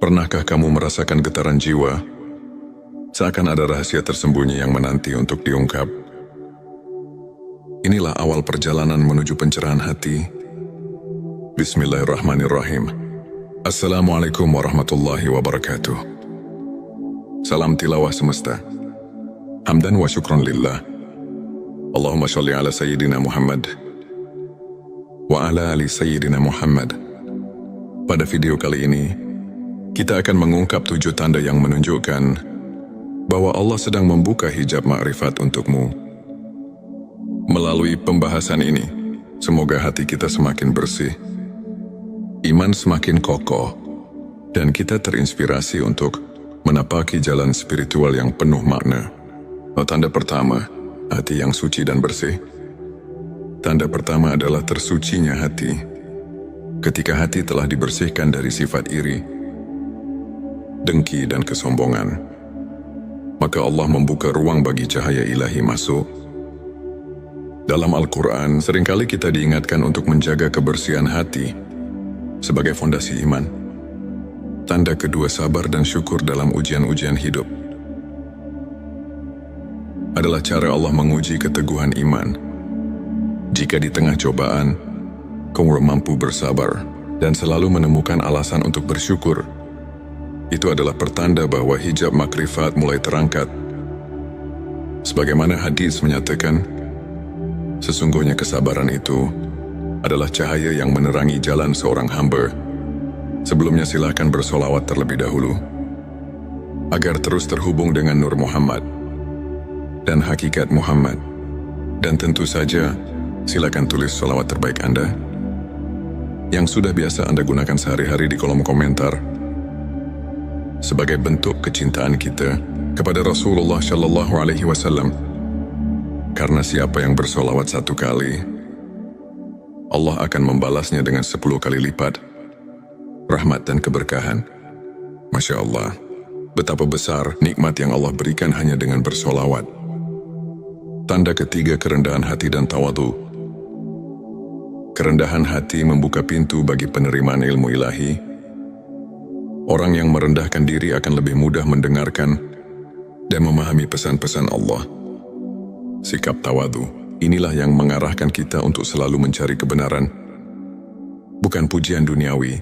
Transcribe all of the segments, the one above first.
Pernahkah kamu merasakan getaran jiwa? Seakan ada rahasia tersembunyi yang menanti untuk diungkap. Inilah awal perjalanan menuju pencerahan hati. Bismillahirrahmanirrahim. Assalamualaikum warahmatullahi wabarakatuh. Salam tilawah semesta. Hamdan wa syukron lillah. Allahumma sholli ala Sayyidina Muhammad wa ala ali Sayyidina Muhammad. Pada video kali ini, kita akan mengungkap 7 tanda yang menunjukkan bahwa Allah sedang membuka hijab ma'rifat untukmu. Melalui pembahasan ini, semoga hati kita semakin bersih, iman semakin kokoh, dan kita terinspirasi untuk menapaki jalan spiritual yang penuh makna. Tanda pertama, hati yang suci dan bersih. Tanda pertama adalah tersucinya hati. Ketika hati telah dibersihkan dari sifat iri, dengki dan kesombongan, maka Allah membuka ruang bagi cahaya ilahi masuk. Dalam Al-Quran, seringkali kita diingatkan untuk menjaga kebersihan hati sebagai fondasi iman. Tanda kedua, sabar dan syukur dalam ujian-ujian hidup. Adalah cara Allah menguji keteguhan iman. Jika di tengah cobaan, kamu mampu bersabar dan selalu menemukan alasan untuk bersyukur, itu adalah pertanda bahwa hijab makrifat mulai terangkat. Sebagaimana hadis menyatakan, sesungguhnya kesabaran itu adalah cahaya yang menerangi jalan seorang hamba. Sebelumnya silakan bersolawat terlebih dahulu, agar terus terhubung dengan Nur Muhammad dan hakikat Muhammad. Dan tentu saja, silakan tulis solawat terbaik Anda, yang sudah biasa Anda gunakan sehari-hari di kolom komentar, sebagai bentuk kecintaan kita kepada Rasulullah Shallallahu Alaihi Wasallam. Karena siapa yang bersolawat 1 kali, Allah akan membalasnya dengan 10 kali lipat rahmat dan keberkahan. Masya Allah, betapa besar nikmat yang Allah berikan hanya dengan bersolawat. Tanda ketiga, kerendahan hati dan tawadu. Kerendahan hati membuka pintu bagi penerimaan ilmu ilahi. Orang yang merendahkan diri akan lebih mudah mendengarkan dan memahami pesan-pesan Allah. Sikap tawadu, inilah yang mengarahkan kita untuk selalu mencari kebenaran, bukan pujian duniawi.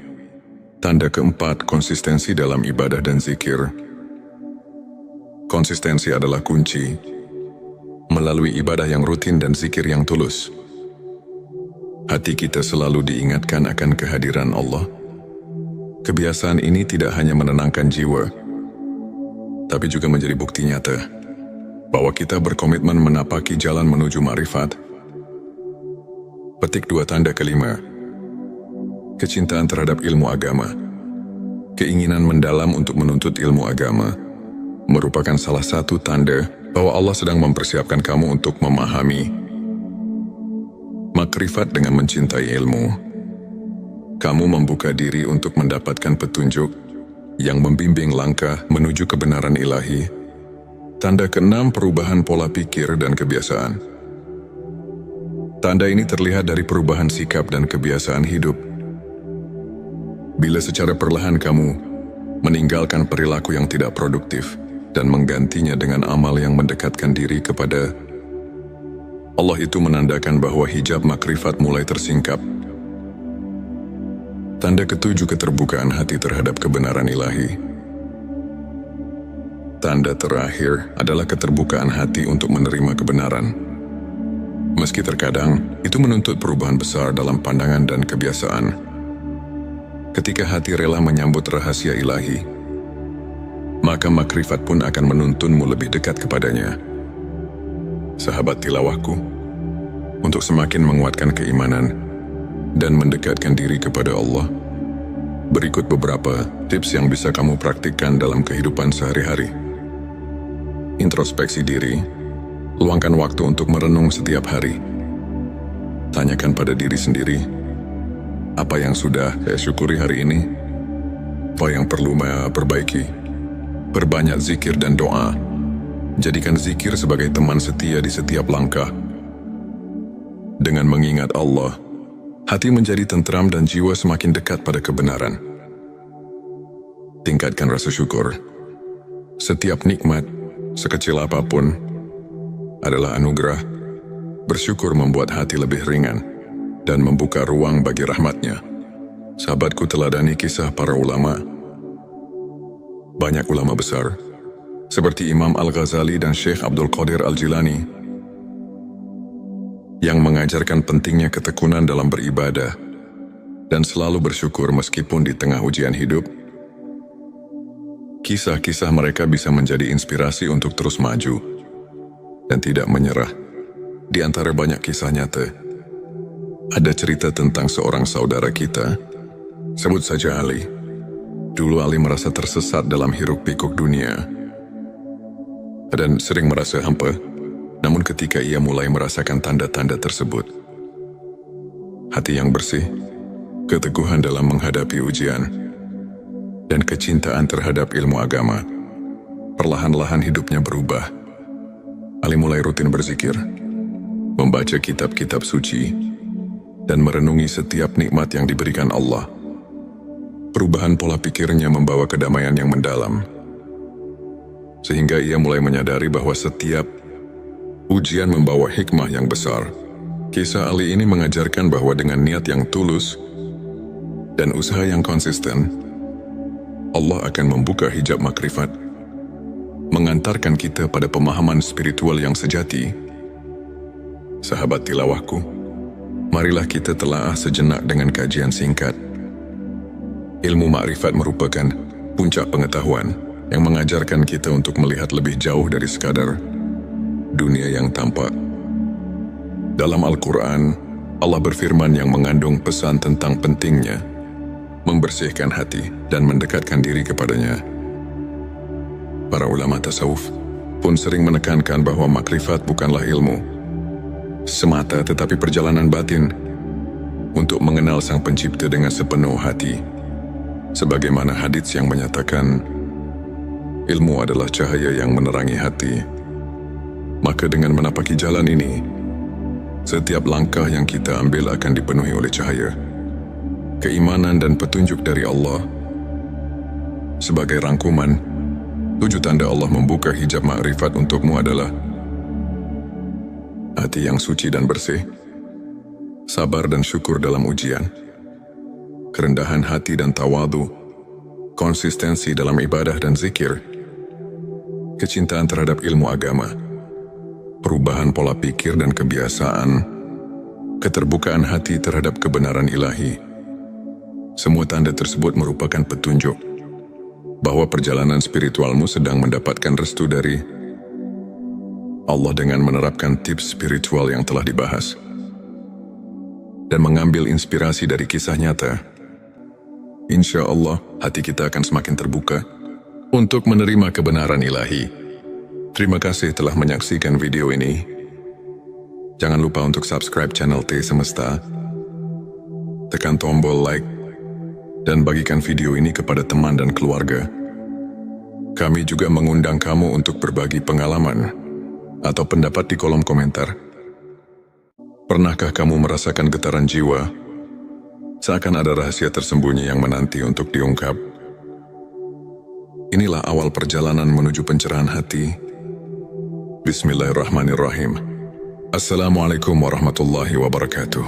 Tanda keempat, konsistensi dalam ibadah dan zikir. Konsistensi adalah kunci. Melalui ibadah yang rutin dan zikir yang tulus, hati kita selalu diingatkan akan kehadiran Allah. Kebiasaan ini tidak hanya menenangkan jiwa, tapi juga menjadi bukti nyata bahwa kita berkomitmen menapaki jalan menuju ma'rifat. Petik 2, tanda kelima, kecintaan terhadap ilmu agama. Keinginan mendalam untuk menuntut ilmu agama merupakan salah satu tanda bahwa Allah sedang mempersiapkan kamu untuk memahami makrifat. Dengan mencintai ilmu, kamu membuka diri untuk mendapatkan petunjuk yang membimbing langkah menuju kebenaran ilahi. Tanda keenam, perubahan pola pikir dan kebiasaan. Tanda ini terlihat dari perubahan sikap dan kebiasaan hidup. Bila secara perlahan kamu meninggalkan perilaku yang tidak produktif dan menggantinya dengan amal yang mendekatkan diri kepada Allah, itu menandakan bahwa hijab makrifat mulai tersingkap. Tanda ketujuh, keterbukaan hati terhadap kebenaran ilahi. Tanda terakhir adalah keterbukaan hati untuk menerima kebenaran. Meski terkadang itu menuntut perubahan besar dalam pandangan dan kebiasaan. Ketika hati rela menyambut rahasia ilahi, maka makrifat pun akan menuntunmu lebih dekat kepadanya. Sahabat tilawahku, untuk semakin menguatkan keimanan dan mendekatkan diri kepada Allah, berikut beberapa tips yang bisa kamu praktikkan dalam kehidupan sehari-hari. Introspeksi diri. Luangkan waktu untuk merenung setiap hari. Tanyakan pada diri sendiri, apa yang sudah saya syukuri hari ini? Apa yang perlu saya perbaiki? Perbanyak zikir dan doa. Jadikan zikir sebagai teman setia di setiap langkah. Dengan mengingat Allah, hati menjadi tentram dan jiwa semakin dekat pada kebenaran. Tingkatkan rasa syukur. Setiap nikmat, sekecil apapun, adalah anugerah. Bersyukur membuat hati lebih ringan dan membuka ruang bagi rahmatnya. Sahabatku, teladani kisah para ulama. Banyak ulama besar, seperti Imam Al-Ghazali dan Syekh Abdul Qadir Al-Jilani, yang mengajarkan pentingnya ketekunan dalam beribadah dan selalu bersyukur meskipun di tengah ujian hidup. Kisah-kisah mereka bisa menjadi inspirasi untuk terus maju dan tidak menyerah. Di antara banyak kisah nyata, ada cerita tentang seorang saudara kita, sebut saja Ali. Dulu Ali merasa tersesat dalam hiruk-pikuk dunia dan sering merasa hampa. Namun ketika ia mulai merasakan tanda-tanda tersebut, hati yang bersih, keteguhan dalam menghadapi ujian, dan kecintaan terhadap ilmu agama, perlahan-lahan hidupnya berubah. Ali mulai rutin berzikir, membaca kitab-kitab suci, dan merenungi setiap nikmat yang diberikan Allah. Perubahan pola pikirnya membawa kedamaian yang mendalam, sehingga ia mulai menyadari bahwa setiap ujian membawa hikmah yang besar. Kisah Ali ini mengajarkan bahwa dengan niat yang tulus dan usaha yang konsisten, Allah akan membuka hijab makrifat, mengantarkan kita pada pemahaman spiritual yang sejati. Sahabat tilawahku, marilah kita telaah sejenak dengan kajian singkat. Ilmu makrifat merupakan puncak pengetahuan yang mengajarkan kita untuk melihat lebih jauh dari sekadar dunia yang tampak. Dalam Al-Quran, Allah berfirman yang mengandung pesan tentang pentingnya membersihkan hati dan mendekatkan diri kepadanya. Para ulama tasawuf pun sering menekankan bahwa makrifat bukanlah ilmu semata, tetapi perjalanan batin untuk mengenal Sang Pencipta dengan sepenuh hati. Sebagaimana hadits yang menyatakan, ilmu adalah cahaya yang menerangi hati. Maka dengan menapaki jalan ini, setiap langkah yang kita ambil akan dipenuhi oleh cahaya, keimanan dan petunjuk dari Allah. Sebagai rangkuman, 7 tanda Allah membuka hijab makrifat untukmu adalah hati yang suci dan bersih, sabar dan syukur dalam ujian, kerendahan hati dan tawadu, konsistensi dalam ibadah dan zikir, kecintaan terhadap ilmu agama, perubahan pola pikir dan kebiasaan, keterbukaan hati terhadap kebenaran ilahi. Semua tanda tersebut merupakan petunjuk bahwa perjalanan spiritualmu sedang mendapatkan restu dari Allah dengan menerapkan tips spiritual yang telah dibahas dan mengambil inspirasi dari kisah nyata. Insya Allah, hati kita akan semakin terbuka untuk menerima kebenaran ilahi. Terima kasih telah menyaksikan video ini. Jangan lupa untuk subscribe channel T Semesta, tekan tombol like, dan bagikan video ini kepada teman dan keluarga. Kami juga mengundang kamu untuk berbagi pengalaman atau pendapat di kolom komentar. Pernahkah kamu merasakan getaran jiwa, seakan ada rahasia tersembunyi yang menanti untuk diungkap? Inilah awal perjalanan menuju pencerahan hati. Bismillahirrahmanirrahim. Assalamualaikum warahmatullahi wabarakatuh.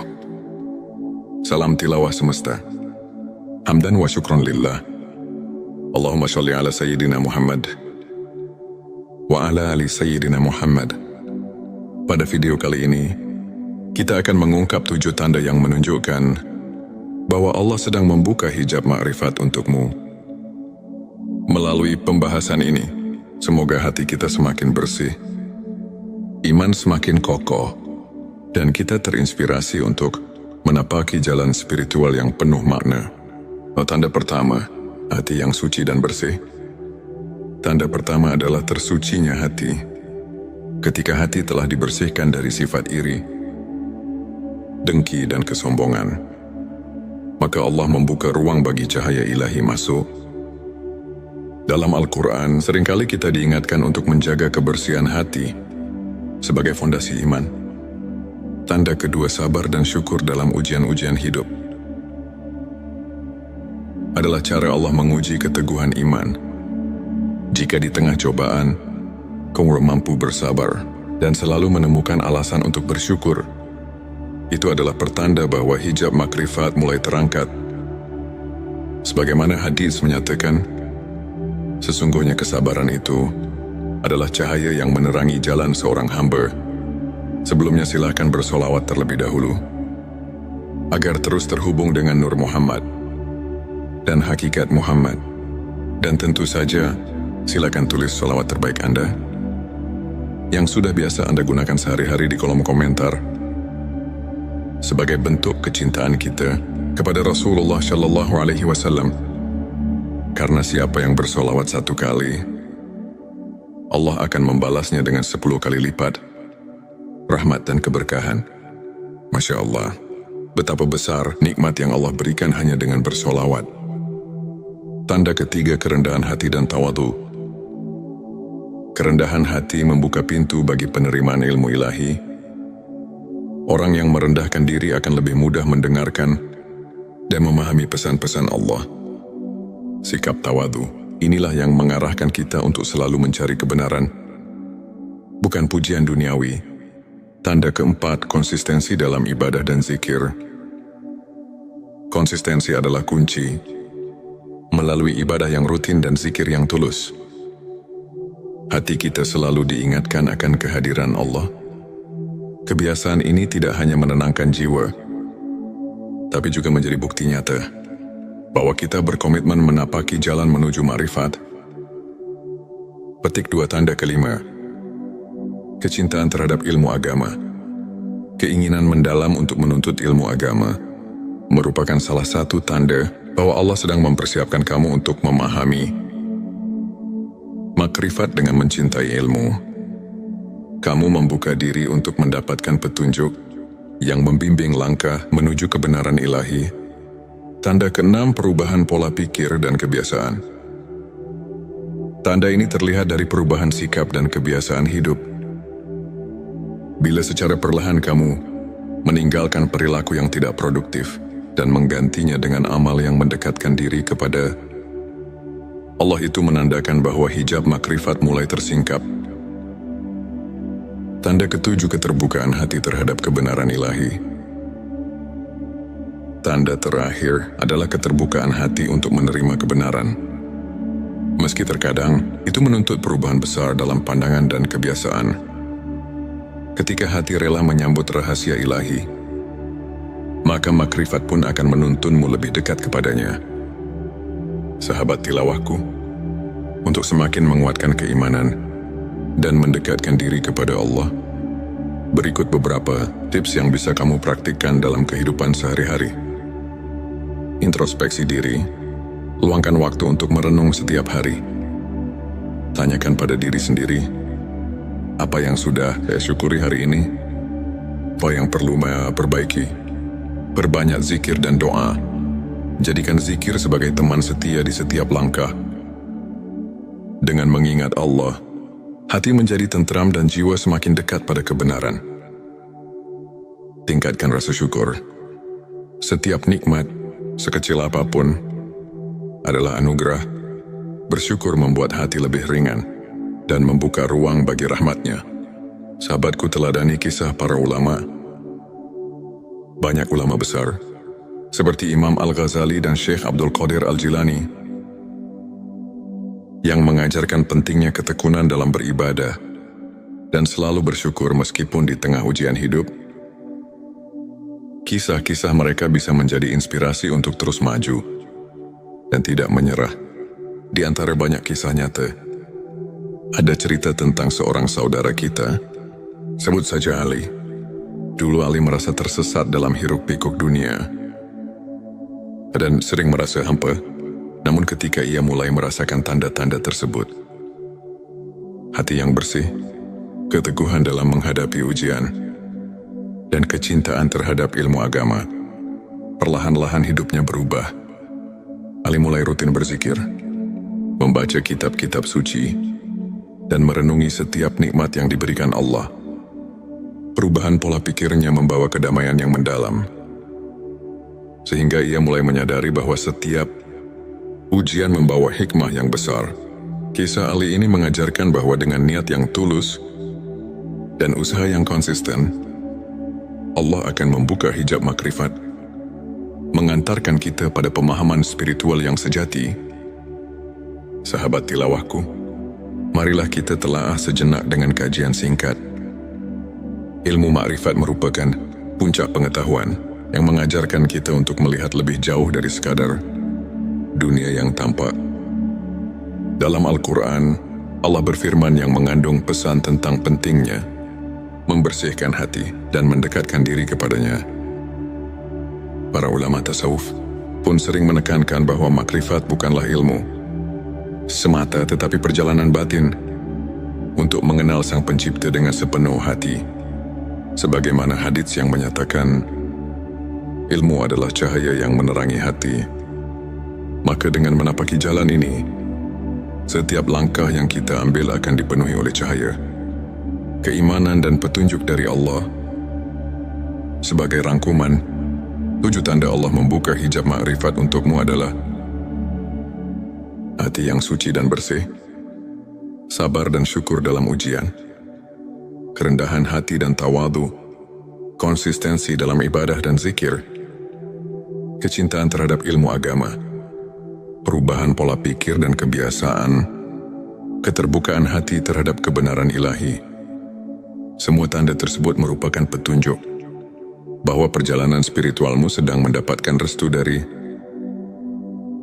Salam tilawah semesta. Hamdan wa syukron lillah. Allahumma sholli ala Sayyidina Muhammad wa ala ali Sayyidina Muhammad. Pada video kali ini, kita akan mengungkap 7 tanda yang menunjukkan bahwa Allah sedang membuka hijab makrifat untukmu. Melalui pembahasan ini, semoga hati kita semakin bersih, iman semakin kokoh, dan kita terinspirasi untuk menapaki jalan spiritual yang penuh makna. Tanda pertama, hati yang suci dan bersih. Tanda pertama adalah tersucinya hati. Ketika hati telah dibersihkan dari sifat iri, dengki dan kesombongan, maka Allah membuka ruang bagi cahaya ilahi masuk. Dalam Al-Quran, seringkali kita diingatkan untuk menjaga kebersihan hati sebagai fondasi iman. Tanda kedua, sabar dan syukur dalam ujian-ujian hidup. adalah cara Allah menguji keteguhan iman. Jika di tengah cobaan, kamu mampu bersabar dan selalu menemukan alasan untuk bersyukur, itu adalah pertanda bahwa hijab makrifat mulai terangkat. Sebagaimana hadis menyatakan, sesungguhnya kesabaran itu adalah cahaya yang menerangi jalan seorang hamba. Sebelumnya silakan bersolawat terlebih dahulu, agar terus terhubung dengan Nur Muhammad dan hakikat Muhammad. Dan tentu saja, silakan tulis solawat terbaik Anda, yang sudah biasa Anda gunakan sehari-hari di kolom komentar, sebagai bentuk kecintaan kita kepada Rasulullah Shallallahu Alaihi Wasallam. Karena siapa yang bersolawat 1 kali, Allah akan membalasnya dengan 10 kali lipat rahmat dan keberkahan. Masya Allah, betapa besar nikmat yang Allah berikan hanya dengan bersolawat. Tanda ketiga, kerendahan hati dan tawadu. Kerendahan hati membuka pintu bagi penerimaan ilmu ilahi. Orang yang merendahkan diri akan lebih mudah mendengarkan dan memahami pesan-pesan Allah. Sikap tawadu, inilah yang mengarahkan kita untuk selalu mencari kebenaran, bukan pujian duniawi. Tanda keempat, konsistensi dalam ibadah dan zikir. Konsistensi adalah kunci. Melalui ibadah yang rutin dan zikir yang tulus, hati kita selalu diingatkan akan kehadiran Allah. Kebiasaan ini tidak hanya menenangkan jiwa, tapi juga menjadi bukti nyata bahwa kita berkomitmen menapaki jalan menuju ma'rifat. Petik 2, tanda kelima, kecintaan terhadap ilmu agama. Keinginan mendalam untuk menuntut ilmu agama merupakan salah satu tanda bahwa Allah sedang mempersiapkan kamu untuk memahami makrifat. Dengan mencintai ilmu, kamu membuka diri untuk mendapatkan petunjuk yang membimbing langkah menuju kebenaran ilahi. Tanda keenam, perubahan pola pikir dan kebiasaan. Tanda ini terlihat dari perubahan sikap dan kebiasaan hidup. Bila secara perlahan kamu meninggalkan perilaku yang tidak produktif dan menggantinya dengan amal yang mendekatkan diri kepada Allah, itu menandakan bahwa hijab makrifat mulai tersingkap. Tanda ketujuh, keterbukaan hati terhadap kebenaran ilahi. Tanda terakhir adalah keterbukaan hati untuk menerima kebenaran. Meski terkadang itu menuntut perubahan besar dalam pandangan dan kebiasaan. Ketika hati rela menyambut rahasia ilahi, maka makrifat pun akan menuntunmu lebih dekat kepadanya. Sahabat tilawahku, untuk semakin menguatkan keimanan dan mendekatkan diri kepada Allah, berikut beberapa tips yang bisa kamu praktikkan dalam kehidupan sehari-hari. Introspeksi diri. Luangkan waktu untuk merenung setiap hari. Tanyakan pada diri sendiri, apa yang sudah saya syukuri hari ini? Apa yang perlu saya perbaiki? Perbanyak zikir dan doa. Jadikan zikir sebagai teman setia di setiap langkah. Dengan mengingat Allah, hati menjadi tentram dan jiwa semakin dekat pada kebenaran. Tingkatkan rasa syukur. Setiap nikmat, sekecil apapun, adalah anugerah. Bersyukur membuat hati lebih ringan dan membuka ruang bagi rahmatnya. Sahabatku, teladani kisah para ulama. Banyak ulama besar, seperti Imam Al-Ghazali dan Syekh Abdul Qadir Al-Jilani, yang mengajarkan pentingnya ketekunan dalam beribadah dan selalu bersyukur meskipun di tengah ujian hidup. Kisah-kisah mereka bisa menjadi inspirasi untuk terus maju dan tidak menyerah. Di antara banyak kisah nyata, ada cerita tentang seorang saudara kita, sebut saja Ali. Dulu Ali merasa tersesat dalam hiruk-pikuk dunia dan sering merasa hampa. Namun ketika ia mulai merasakan tanda-tanda tersebut, hati yang bersih, keteguhan dalam menghadapi ujian, dan kecintaan terhadap ilmu agama, perlahan-lahan hidupnya berubah. Ali mulai rutin berzikir, membaca kitab-kitab suci, dan merenungi setiap nikmat yang diberikan Allah. Perubahan pola pikirnya membawa kedamaian yang mendalam, sehingga ia mulai menyadari bahwa setiap Ujian membawa hikmah yang besar. Kisah Ali ini mengajarkan bahwa dengan niat yang tulus dan usaha yang konsisten, Allah akan membuka hijab makrifat, mengantarkan kita pada pemahaman spiritual yang sejati. Sahabat tilawahku, marilah kita telaah sejenak dengan kajian singkat. Ilmu makrifat merupakan puncak pengetahuan yang mengajarkan kita untuk melihat lebih jauh dari sekadar dunia yang tampak. Dalam Al-Quran, Allah berfirman yang mengandung pesan tentang pentingnya membersihkan hati dan mendekatkan diri kepadanya. Para ulama tasawuf pun sering menekankan bahwa makrifat bukanlah ilmu semata, tetapi perjalanan batin untuk mengenal Sang Pencipta dengan sepenuh hati. Sebagaimana hadits yang menyatakan, ilmu adalah cahaya yang menerangi hati. Maka dengan menapaki jalan ini, setiap langkah yang kita ambil akan dipenuhi oleh cahaya, keimanan dan petunjuk dari Allah. Sebagai rangkuman, 7 tanda Allah membuka hijab makrifat untukmu adalah hati yang suci dan bersih, sabar dan syukur dalam ujian, kerendahan hati dan tawadu, konsistensi dalam ibadah dan zikir, kecintaan terhadap ilmu agama, perubahan pola pikir dan kebiasaan, keterbukaan hati terhadap kebenaran ilahi. Semua tanda tersebut merupakan petunjuk bahwa perjalanan spiritualmu sedang mendapatkan restu dari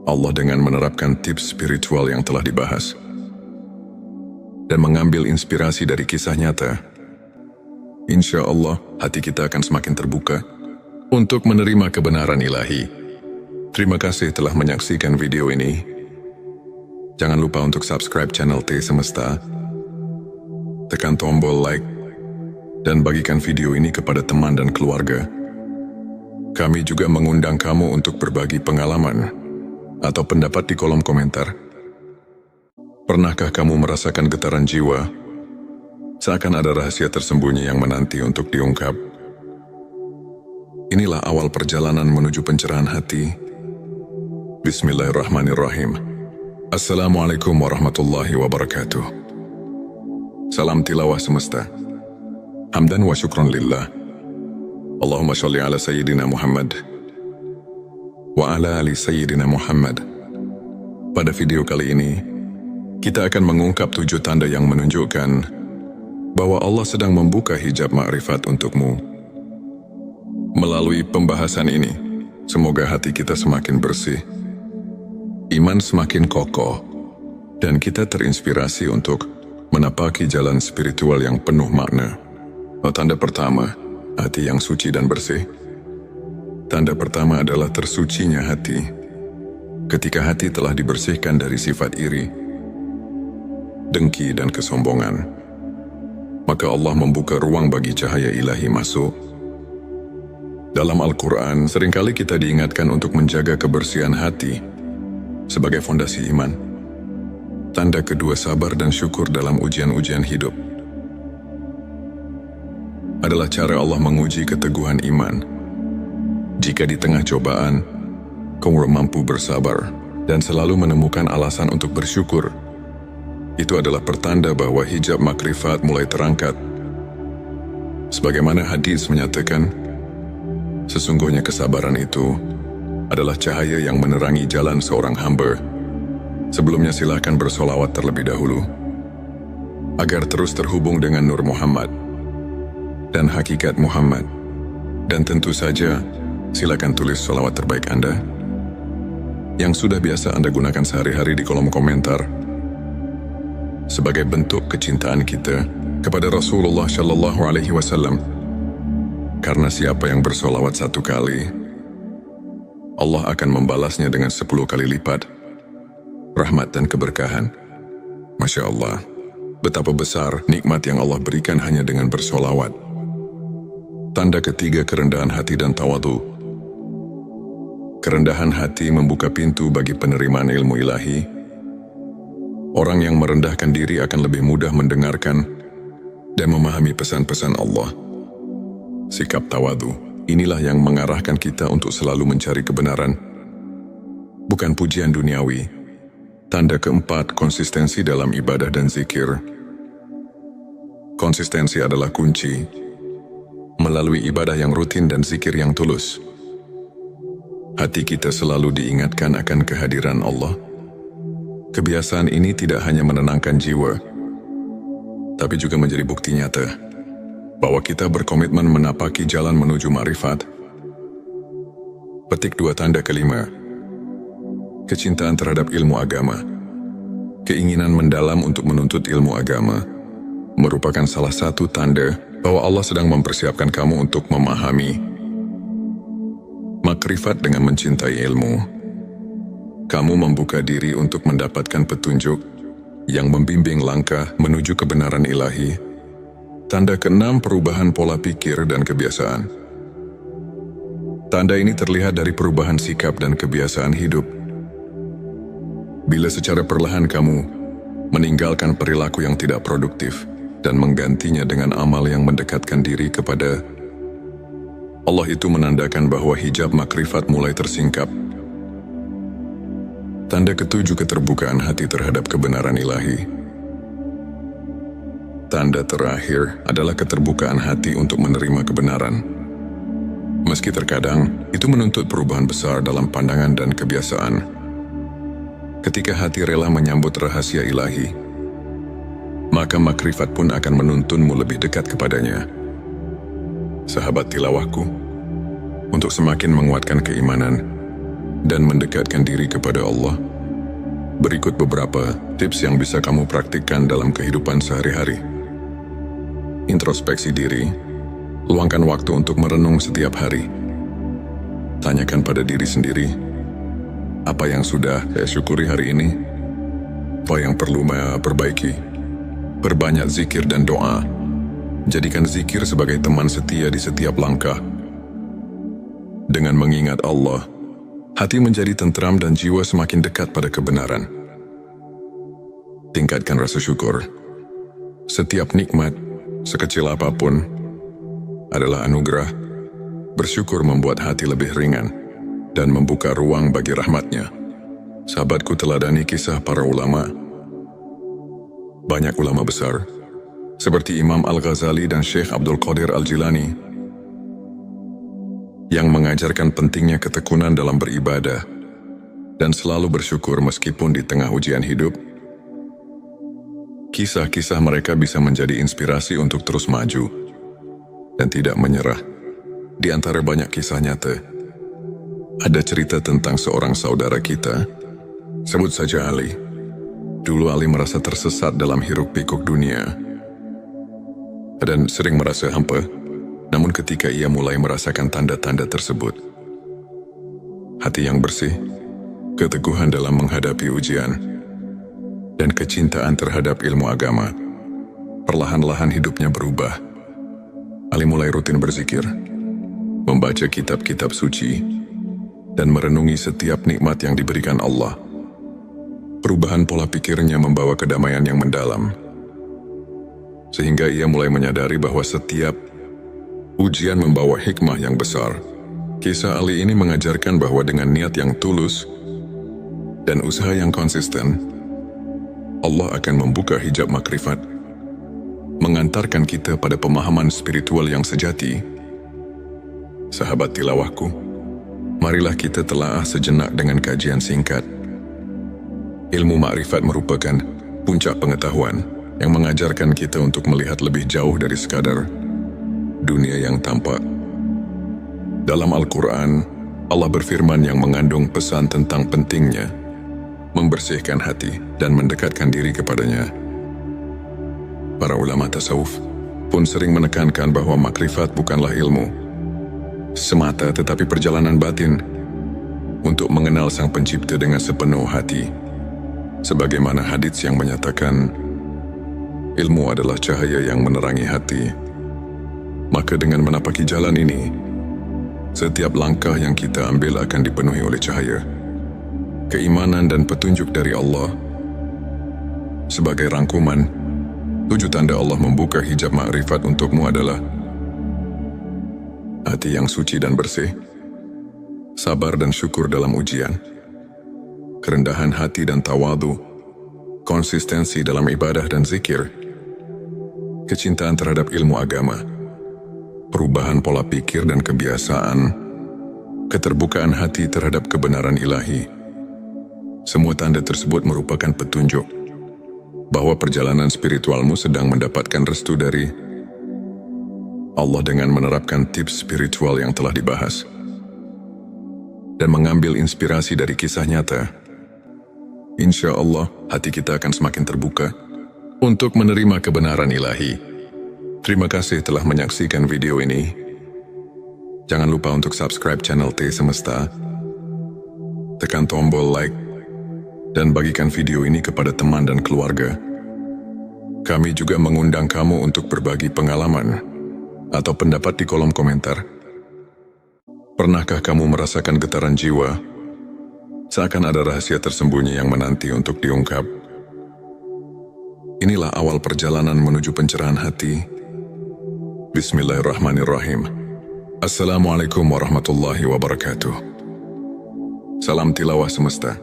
Allah dengan menerapkan tips spiritual yang telah dibahas dan mengambil inspirasi dari kisah nyata. Insya Allah, hati kita akan semakin terbuka untuk menerima kebenaran ilahi. Terima kasih telah menyaksikan video ini. Jangan lupa untuk subscribe channel T Semesta, tekan tombol like, dan bagikan video ini kepada teman dan keluarga. Kami juga mengundang kamu untuk berbagi pengalaman atau pendapat di kolom komentar. Pernahkah kamu merasakan getaran jiwa, seakan ada rahasia tersembunyi yang menanti untuk diungkap? Inilah awal perjalanan menuju pencerahan hati. Bismillahirrahmanirrahim. Assalamualaikum warahmatullahi wabarakatuh. Salam tilawah semesta. Hamdan wa syukron lillah. Allahumma sholli ala Sayyidina Muhammad wa ala ali Sayyidina Muhammad. Pada video kali ini, kita akan mengungkap 7 tanda yang menunjukkan bahwa Allah sedang membuka hijab makrifat untukmu. Melalui pembahasan ini, semoga hati kita semakin bersih, iman semakin kokoh, dan kita terinspirasi untuk menapaki jalan spiritual yang penuh makna. Tanda pertama, hati yang suci dan bersih. Tanda pertama adalah tersucinya hati. Ketika hati telah dibersihkan dari sifat iri, dengki dan kesombongan, maka Allah membuka ruang bagi cahaya ilahi masuk. Dalam Al-Quran, seringkali kita diingatkan untuk menjaga kebersihan hati sebagai fondasi iman. Tanda kedua, sabar dan syukur dalam ujian-ujian hidup. Adalah cara Allah menguji keteguhan iman. Jika di tengah cobaan, kamu mampu bersabar dan selalu menemukan alasan untuk bersyukur, itu adalah pertanda bahwa hijab makrifat mulai terangkat. Sebagaimana hadis menyatakan, sesungguhnya kesabaran itu adalah cahaya yang menerangi jalan seorang hamba. Sebelumnya silakan bersolawat terlebih dahulu, agar terus terhubung dengan Nur Muhammad dan hakikat Muhammad. Dan tentu saja, silakan tulis solawat terbaik Anda yang sudah biasa Anda gunakan sehari-hari di kolom komentar, sebagai bentuk kecintaan kita kepada Rasulullah Shallallahu Alaihi Wasallam. Karena siapa yang bersolawat 1 kali, Allah akan membalasnya dengan 10 kali lipat rahmat dan keberkahan. Masya Allah, betapa besar nikmat yang Allah berikan hanya dengan bersolawat. Tanda ketiga, kerendahan hati dan tawadu. Kerendahan hati membuka pintu bagi penerimaan ilmu ilahi. Orang yang merendahkan diri akan lebih mudah mendengarkan dan memahami pesan-pesan Allah. Sikap tawadu, inilah yang mengarahkan kita untuk selalu mencari kebenaran, bukan pujian duniawi, Tanda keempat, konsistensi dalam ibadah dan zikir. Konsistensi adalah kunci. Melalui ibadah yang rutin dan zikir yang tulus, hati kita selalu diingatkan akan kehadiran Allah. Kebiasaan ini tidak hanya menenangkan jiwa, tapi juga menjadi bukti nyata bahwa kita berkomitmen menapaki jalan menuju ma'rifat. Petik 2 tanda kelima. Kecintaan terhadap ilmu agama. Keinginan mendalam untuk menuntut ilmu agama merupakan salah satu tanda bahwa Allah sedang mempersiapkan kamu untuk memahami makrifat. Dengan mencintai ilmu, kamu membuka diri untuk mendapatkan petunjuk yang membimbing langkah menuju kebenaran ilahi. Tanda keenam, perubahan pola pikir dan kebiasaan. Tanda ini terlihat dari perubahan sikap dan kebiasaan hidup. Bila secara perlahan kamu meninggalkan perilaku yang tidak produktif dan menggantinya dengan amal yang mendekatkan diri kepada Allah, itu menandakan bahwa hijab makrifat mulai tersingkap. Tanda ketujuh, keterbukaan hati terhadap kebenaran ilahi. Tanda terakhir adalah keterbukaan hati untuk menerima kebenaran. Meski terkadang itu menuntut perubahan besar dalam pandangan dan kebiasaan. Ketika hati rela menyambut rahasia ilahi, maka makrifat pun akan menuntunmu lebih dekat kepadanya. Sahabat tilawahku, untuk semakin menguatkan keimanan dan mendekatkan diri kepada Allah, berikut beberapa tips yang bisa kamu praktikkan dalam kehidupan sehari-hari. Introspeksi diri. Luangkan waktu untuk merenung setiap hari. Tanyakan pada diri sendiri, apa yang sudah saya syukuri hari ini? Apa yang perlu saya perbaiki? Perbanyak zikir dan doa. Jadikan zikir sebagai teman setia di setiap langkah. Dengan mengingat Allah, hati menjadi tentram dan jiwa semakin dekat pada kebenaran. Tingkatkan rasa syukur. Setiap nikmat, sekecil apapun, adalah anugerah. Bersyukur membuat hati lebih ringan dan membuka ruang bagi rahmatnya. Sahabatku, teladani kisah para ulama. Banyak ulama besar, seperti Imam Al-Ghazali dan Syekh Abdul Qadir Al-Jilani, yang mengajarkan pentingnya ketekunan dalam beribadah dan selalu bersyukur meskipun di tengah ujian hidup. Kisah-kisah mereka bisa menjadi inspirasi untuk terus maju dan tidak menyerah. Di antara banyak kisah nyata, ada cerita tentang seorang saudara kita, sebut saja Ali. Dulu Ali merasa tersesat dalam hiruk-pikuk dunia dan sering merasa hampa. Namun ketika ia mulai merasakan tanda-tanda tersebut, hati yang bersih, keteguhan dalam menghadapi ujian, dan kecintaan terhadap ilmu agama, perlahan-lahan hidupnya berubah. Ali mulai rutin berzikir, membaca kitab-kitab suci, dan merenungi setiap nikmat yang diberikan Allah. Perubahan pola pikirnya membawa kedamaian yang mendalam, sehingga ia mulai menyadari bahwa setiap ujian membawa hikmah yang besar. Kisah Ali ini mengajarkan bahwa dengan niat yang tulus dan usaha yang konsisten, Allah akan membuka hijab makrifat, mengantarkan kita pada pemahaman spiritual yang sejati. Sahabat tilawahku, marilah kita telaah sejenak dengan kajian singkat. Ilmu makrifat merupakan puncak pengetahuan yang mengajarkan kita untuk melihat lebih jauh dari sekadar dunia yang tampak. Dalam Al-Quran, Allah berfirman yang mengandung pesan tentang pentingnya membersihkan hati dan mendekatkan diri kepadanya. Para ulama tasawuf pun sering menekankan bahwa makrifat bukanlah ilmu semata, tetapi perjalanan batin untuk mengenal Sang Pencipta dengan sepenuh hati. Sebagaimana hadits yang menyatakan, ilmu adalah cahaya yang menerangi hati. Maka dengan menapaki jalan ini, setiap langkah yang kita ambil akan dipenuhi oleh cahaya, keimanan dan petunjuk dari Allah. Sebagai rangkuman, 7 tanda Allah membuka hijab makrifat untukmu adalah hati yang suci dan bersih, sabar dan syukur dalam ujian, kerendahan hati dan tawadu, konsistensi dalam ibadah dan zikir, kecintaan terhadap ilmu agama, perubahan pola pikir dan kebiasaan, keterbukaan hati terhadap kebenaran ilahi. Semua tanda tersebut merupakan petunjuk bahwa perjalanan spiritualmu sedang mendapatkan restu dari Allah dengan menerapkan tips spiritual yang telah dibahas dan mengambil inspirasi dari kisah nyata. Insya Allah, hati kita akan semakin terbuka untuk menerima kebenaran ilahi. Terima kasih telah menyaksikan video ini. Jangan lupa untuk subscribe channel T Semesta, tekan tombol like, dan bagikan video ini kepada teman dan keluarga. Kami juga mengundang kamu untuk berbagi pengalaman atau pendapat di kolom komentar. Pernahkah kamu merasakan getaran jiwa? Seakan ada rahasia tersembunyi yang menanti untuk diungkap. Inilah awal perjalanan menuju pencerahan hati. Bismillahirrahmanirrahim. Assalamualaikum warahmatullahi wabarakatuh. Salam tilawah semesta.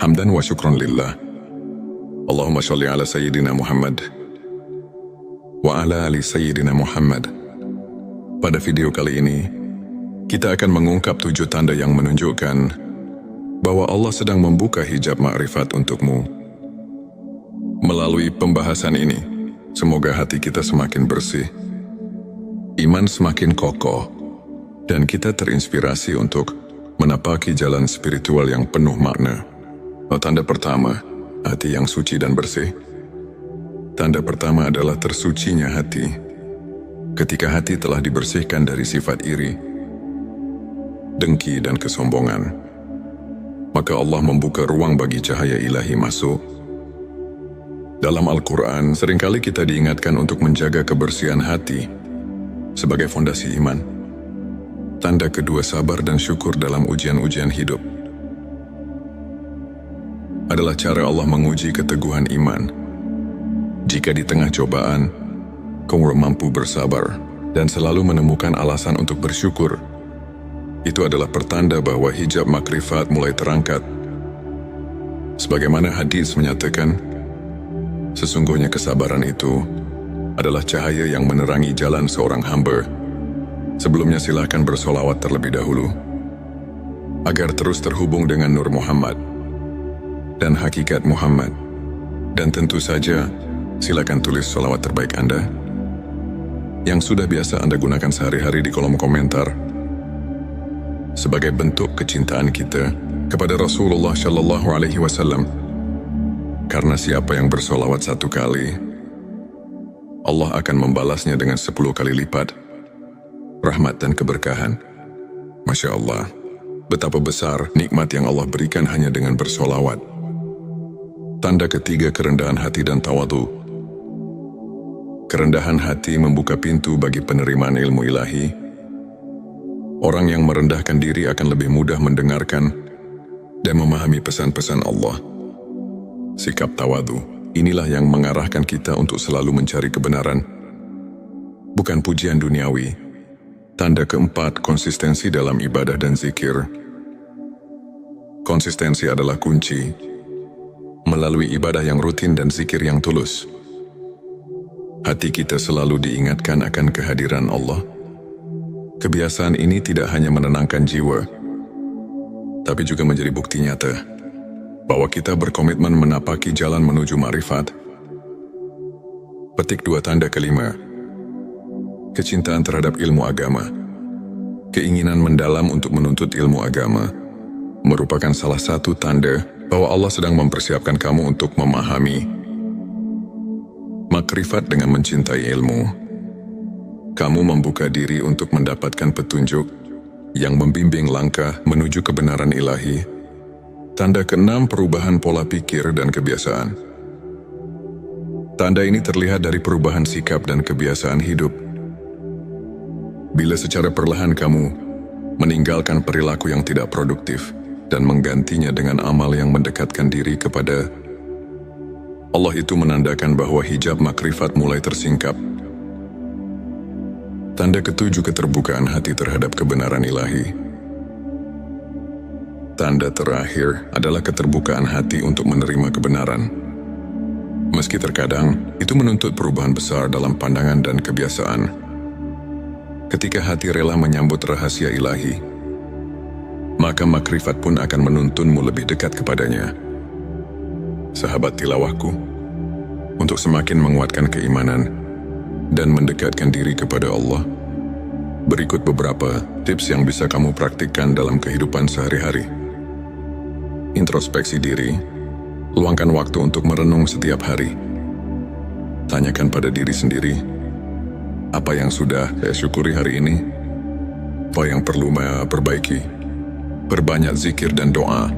Hamdan wa syukron lillah. Allahumma sholli ala sayyidina Muhammad wa ala ali sayyidina Muhammad. Pada video kali ini, kita akan mengungkap 7 tanda yang menunjukkan bahwa Allah sedang membuka hijab ma'rifat untukmu. Melalui pembahasan ini, semoga hati kita semakin bersih, iman semakin kokoh, dan kita terinspirasi untuk menapaki jalan spiritual yang penuh makna. Tanda pertama, hati yang suci dan bersih. Tanda pertama adalah tersucinya hati. Ketika hati telah dibersihkan dari sifat iri, dengki dan kesombongan, maka Allah membuka ruang bagi cahaya ilahi masuk. Dalam Al-Quran, seringkali kita diingatkan untuk menjaga kebersihan hati sebagai fondasi iman. Tanda kedua, sabar dan syukur dalam ujian-ujian hidup. Adalah cara Allah menguji keteguhan iman. Jika di tengah cobaan, kamu mampu bersabar dan selalu menemukan alasan untuk bersyukur, itu adalah pertanda bahwa hijab makrifat mulai terangkat. Sebagaimana hadis menyatakan, sesungguhnya kesabaran itu adalah cahaya yang menerangi jalan seorang hamba. Sebelumnya silakan bersolawat terlebih dahulu, agar terus terhubung dengan Nur Muhammad dan hakikat Muhammad. Dan tentu saja, silakan tulis solawat terbaik Anda yang sudah biasa Anda gunakan sehari-hari di kolom komentar, sebagai bentuk kecintaan kita kepada Rasulullah Shallallahu Alaihi Wasallam. Karena siapa yang bersolawat 1 kali, Allah akan membalasnya dengan 10 kali lipat rahmat dan keberkahan. Masya Allah, betapa besar nikmat yang Allah berikan hanya dengan bersolawat. Tanda ketiga, kerendahan hati dan tawadu. Kerendahan hati membuka pintu bagi penerimaan ilmu ilahi. Orang yang merendahkan diri akan lebih mudah mendengarkan dan memahami pesan-pesan Allah. Sikap tawadu, inilah yang mengarahkan kita untuk selalu mencari kebenaran, bukan pujian duniawi. Tanda keempat, konsistensi dalam ibadah dan zikir. Konsistensi adalah kunci. Melalui ibadah yang rutin dan zikir yang tulus, hati kita selalu diingatkan akan kehadiran Allah. Kebiasaan ini tidak hanya menenangkan jiwa, tapi juga menjadi bukti nyata bahwa kita berkomitmen menapaki jalan menuju ma'rifat. Petik 2, tanda kelima, kecintaan terhadap ilmu agama. Keinginan mendalam untuk menuntut ilmu agama merupakan salah satu tanda bahwa Allah sedang mempersiapkan kamu untuk memahami makrifat. Dengan mencintai ilmu, kamu membuka diri untuk mendapatkan petunjuk yang membimbing langkah menuju kebenaran ilahi. Tanda keenam, perubahan pola pikir dan kebiasaan. Tanda ini terlihat dari perubahan sikap dan kebiasaan hidup. Bila secara perlahan kamu meninggalkan perilaku yang tidak produktif dan menggantinya dengan amal yang mendekatkan diri kepada Allah, itu menandakan bahwa hijab makrifat mulai tersingkap. Tanda ketujuh, keterbukaan hati terhadap kebenaran ilahi. Tanda terakhir adalah keterbukaan hati untuk menerima kebenaran. Meski terkadang itu menuntut perubahan besar dalam pandangan dan kebiasaan. Ketika hati rela menyambut rahasia ilahi, maka makrifat pun akan menuntunmu lebih dekat kepadanya. Sahabat tilawahku, untuk semakin menguatkan keimanan dan mendekatkan diri kepada Allah, berikut beberapa tips yang bisa kamu praktikkan dalam kehidupan sehari-hari. Introspeksi diri, luangkan waktu untuk merenung setiap hari. Tanyakan pada diri sendiri, apa yang sudah saya syukuri hari ini? Apa yang perlu saya perbaiki? Perbanyak zikir dan doa.